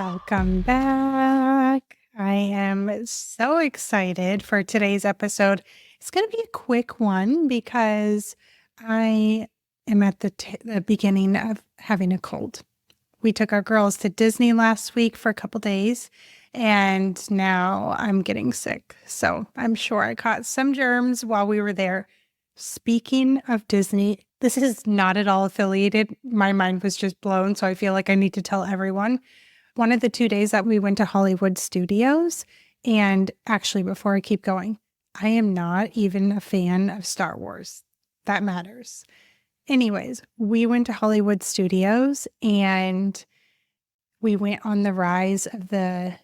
Welcome back. I am so excited for today's episode. It's going to be a quick one because I am at the beginning of having a cold. We took our girls to Disney last week for a couple days, and now I'm getting sick. So I'm sure I caught some germs while we were there. Speaking of Disney, this is not at all affiliated. My mind was just blown, so I feel like I need to tell everyone. One of the 2 days that we went to Hollywood Studios, and actually, before I keep going, I am not even a fan of Star Wars. That matters. Anyways, we went to Hollywood Studios and we went on the Rise of the,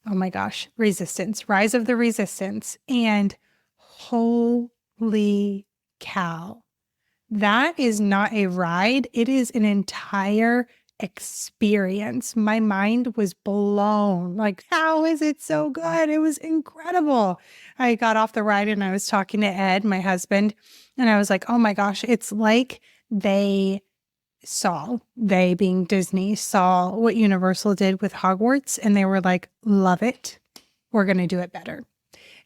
oh my gosh, Resistance, Rise of the Resistance. And holy cow, that is not a ride. It is an entire experience. My mind was blown. Like, how is it so good? It was incredible. I got off the ride and I was talking to Ed, my husband, and I was like, oh my gosh, it's like they being Disney, saw what Universal did with Hogwarts, and they were like, love it. We're going to do it better.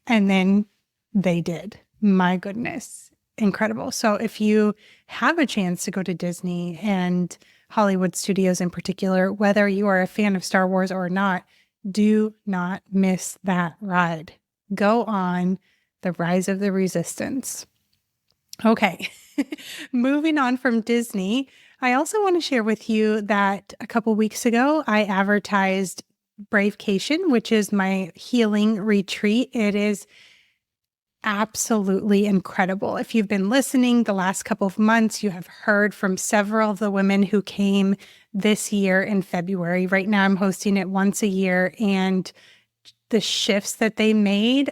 And then they did. My goodness. Incredible. So if you have a chance to go to Disney and Hollywood Studios in particular, whether you are a fan of Star Wars or not, do not miss that ride. Go on the Rise of the Resistance. Okay, moving on from Disney, I also want to share with you that a couple weeks ago, I advertised Bravecation, which is my healing retreat. It is absolutely incredible. If you've been listening the last couple of months, you have heard from several of the women who came this year in February. Right now, I'm hosting it once a year, and the shifts that they made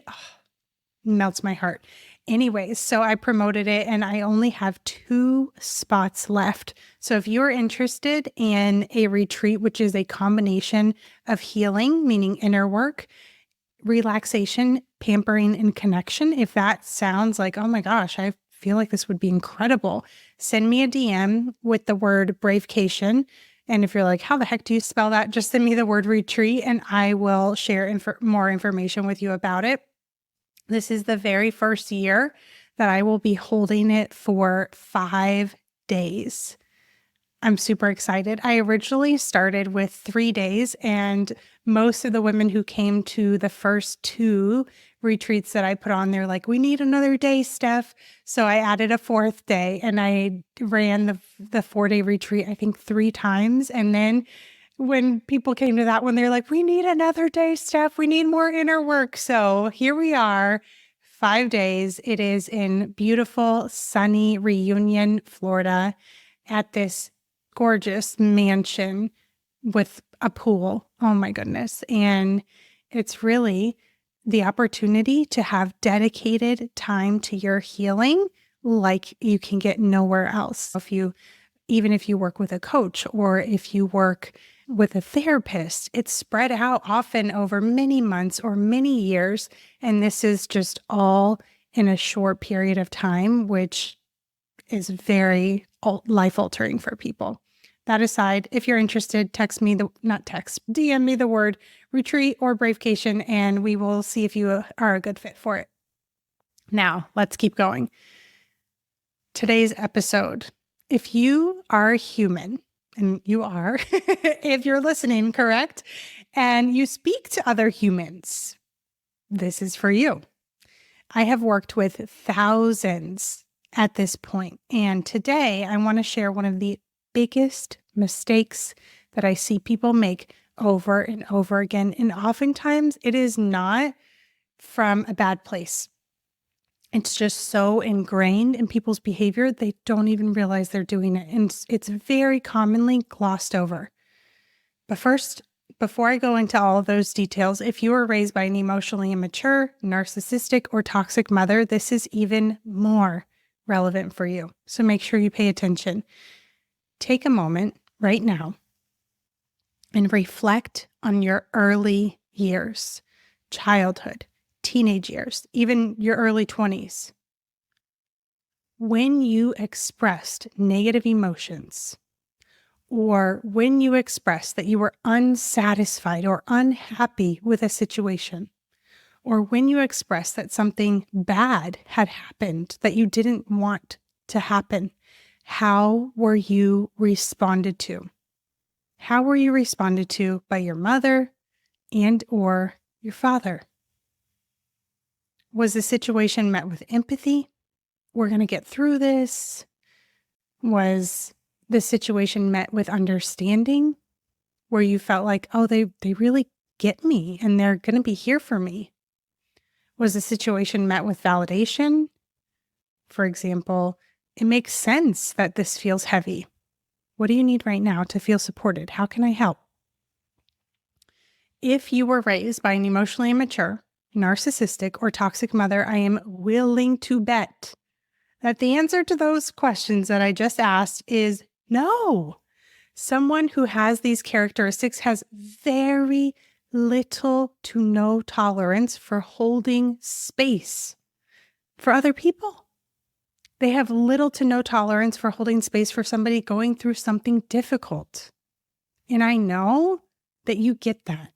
melts my heart. Anyways, so I promoted it and I only have 2 spots left. So if you're interested in a retreat, which is a combination of healing, meaning inner work, relaxation, pampering, and connection, if that sounds like, oh my gosh, I feel like this would be incredible, send me a DM with the word Bravecation. And if you're like, how the heck do you spell that? Just send me the word retreat and I will share more information with you about it. This is the very first year that I will be holding it for 5 days. I'm super excited. I originally started with 3 days, and most of the women who came to the first 2 retreats that I put on, they're like, we need another day, Steph. So I added a 4th day and I ran the 4-day retreat, I think 3 times. And then when people came to that one, they're like, we need another day, Steph. We need more inner work. So here we are, 5 days. It is in beautiful, sunny Reunion, Florida, at this gorgeous mansion with a pool. Oh my goodness. And it's really the opportunity to have dedicated time to your healing like you can get nowhere else. Even if you work with a coach or if you work with a therapist, it's spread out often over many months or many years. And this is just all in a short period of time, which is very life-altering for people. That aside, if you're interested, DM me the word retreat or Bravecation, and we will see if you are a good fit for it. Now, let's keep going. Today's episode. If you are human, and you are, if you're listening, correct, and you speak to other humans, this is for you. I have worked with thousands at this point, and today I want to share one of the biggest mistakes that I see people make over and over again. And oftentimes it is not from a bad place. It's just so ingrained in people's behavior, they don't even realize they're doing it. And it's very commonly glossed over. But first, before I go into all of those details, if you were raised by an emotionally immature, narcissistic, or toxic mother, this is even more relevant for you. So make sure you pay attention. Take a moment right now and reflect on your early years, childhood, teenage years, even your early 20s. When you expressed negative emotions or when you expressed that you were unsatisfied or unhappy with a situation, or when you expressed that something bad had happened that you didn't want to happen, how were you responded to? How were you responded to by your mother and or your father? Was the situation met with empathy? We're going to get through this. Was the situation met with understanding, where you felt like, oh, they really get me and they're going to be here for me? Was the situation met with validation? For example, it makes sense that this feels heavy. What do you need right now to feel supported? How can I help? If you were raised by an emotionally immature, narcissistic, or toxic mother, I am willing to bet that the answer to those questions that I just asked is no. Someone who has these characteristics has very little to no tolerance for holding space for other people. They have little to no tolerance for holding space for somebody going through something difficult. And I know that you get that.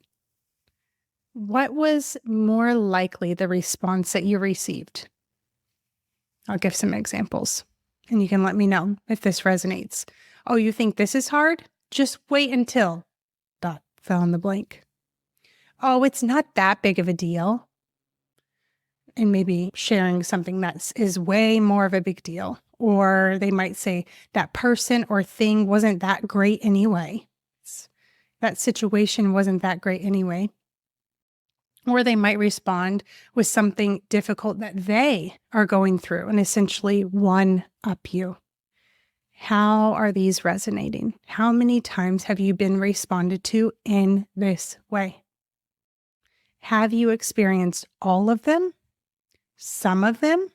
What was more likely the response that you received? I'll give some examples, and you can let me know if this resonates. Oh, you think this is hard? Just wait until ... fill in the blank. Oh, it's not that big of a deal. And maybe sharing something that is way more of a big deal. Or they might say that person or thing wasn't that great anyway. That situation wasn't that great anyway. Or they might respond with something difficult that they are going through and essentially one up you. How are these resonating? How many times have you been responded to in this way? Have you experienced all of them? Some of them?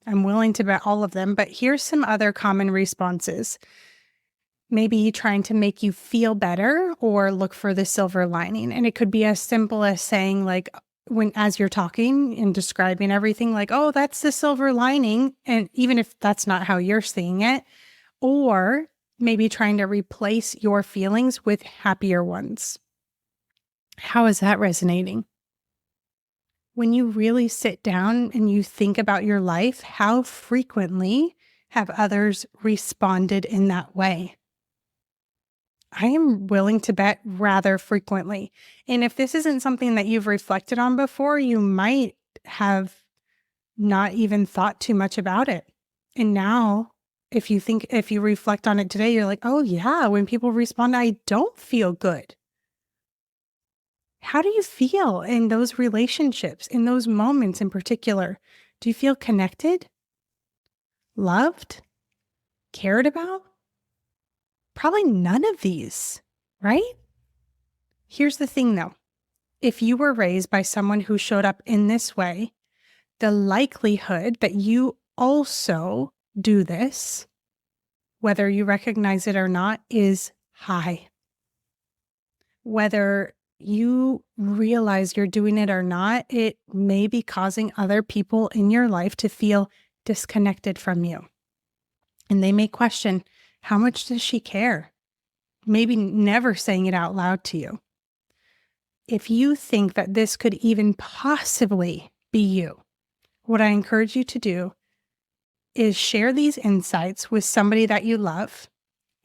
I'm willing to bet all of them, but here's some other common responses. Maybe trying to make you feel better or look for the silver lining. And it could be as simple as saying, like, as you're talking and describing everything, like, oh, that's the silver lining. And even if that's not how you're seeing it, or maybe trying to replace your feelings with happier ones. How is that resonating? When you really sit down and you think about your life, how frequently have others responded in that way? I am willing to bet rather frequently. And if this isn't something that you've reflected on before, you might have not even thought too much about it. And now, if you reflect on it today, you're like, oh yeah, when people respond, I don't feel good. How do you feel in those relationships, in those moments in particular? Do you feel connected, loved, cared about? Probably none of these, right? Here's the thing though. If you were raised by someone who showed up in this way, the likelihood that you also do this, whether you recognize it or not, is high. Whether you realize you're doing it or not, it may be causing other people in your life to feel disconnected from you. And they may question, how much does she care? Maybe never saying it out loud to you. If you think that this could even possibly be you, what I encourage you to do is share these insights with somebody that you love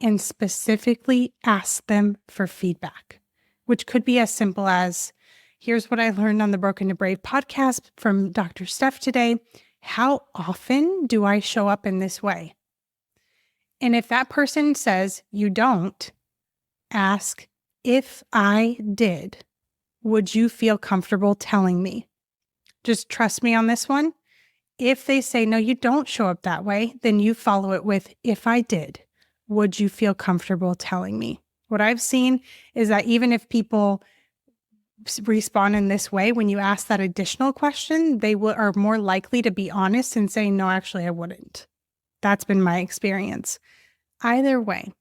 and specifically ask them for feedback, which could be as simple as, here's what I learned on the Broken to Brave podcast from Dr. Steph today. How often do I show up in this way? And if that person says you don't, ask, if I did, would you feel comfortable telling me? Just trust me on this one. If they say, no, you don't show up that way, then you follow it with, if I did, would you feel comfortable telling me? What I've seen is that even if people respond in this way, when you ask that additional question, they are more likely to be honest and say, no, actually, I wouldn't. That's been my experience. Either way,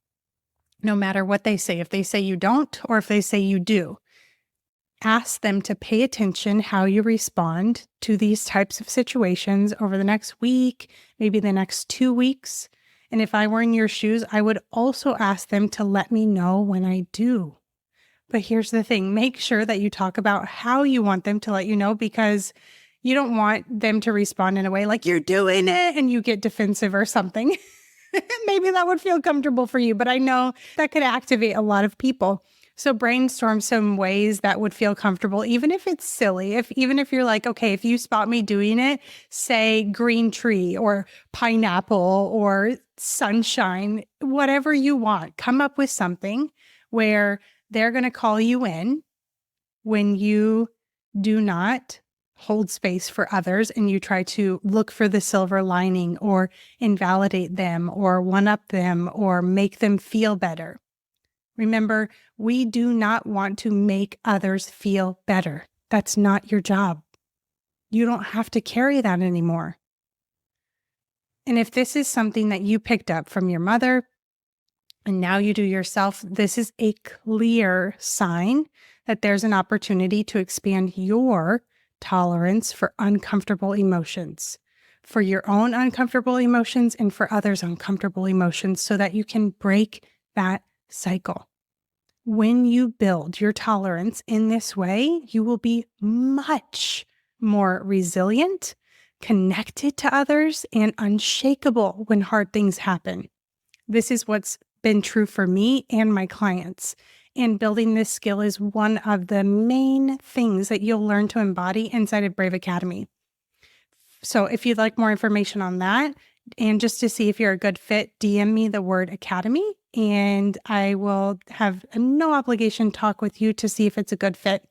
no matter what they say, if they say you don't, or if they say you do, ask them to pay attention how you respond to these types of situations over the next week, maybe the next 2 weeks, And if I were in your shoes, I would also ask them to let me know when I do. But here's the thing, make sure that you talk about how you want them to let you know, because you don't want them to respond in a way like you're doing it and you get defensive or something. Maybe that would feel comfortable for you, but I know that could activate a lot of people. So brainstorm some ways that would feel comfortable, even if it's silly. Even if you're like, okay, if you spot me doing it, say green tree or pineapple or sunshine, whatever you want, come up with something where they're going to call you in when you do not hold space for others and you try to look for the silver lining or invalidate them or one-up them or make them feel better. Remember, we do not want to make others feel better. That's not your job. You don't have to carry that anymore. And if this is something that you picked up from your mother and now you do yourself, this is a clear sign that there's an opportunity to expand your tolerance for uncomfortable emotions, for your own uncomfortable emotions and for others' uncomfortable emotions, so that you can break that cycle. When you build your tolerance in this way, you will be much more resilient, connected to others, and unshakable when hard things happen. This is what's been true for me and my clients. And building this skill is one of the main things that you'll learn to embody inside of Brave Academy. So if you'd like more information on that, and just to see if you're a good fit, DM me the word academy, and I will have a no obligation talk with you to see if it's a good fit.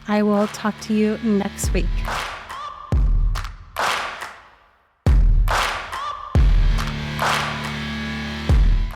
I will talk to you next week.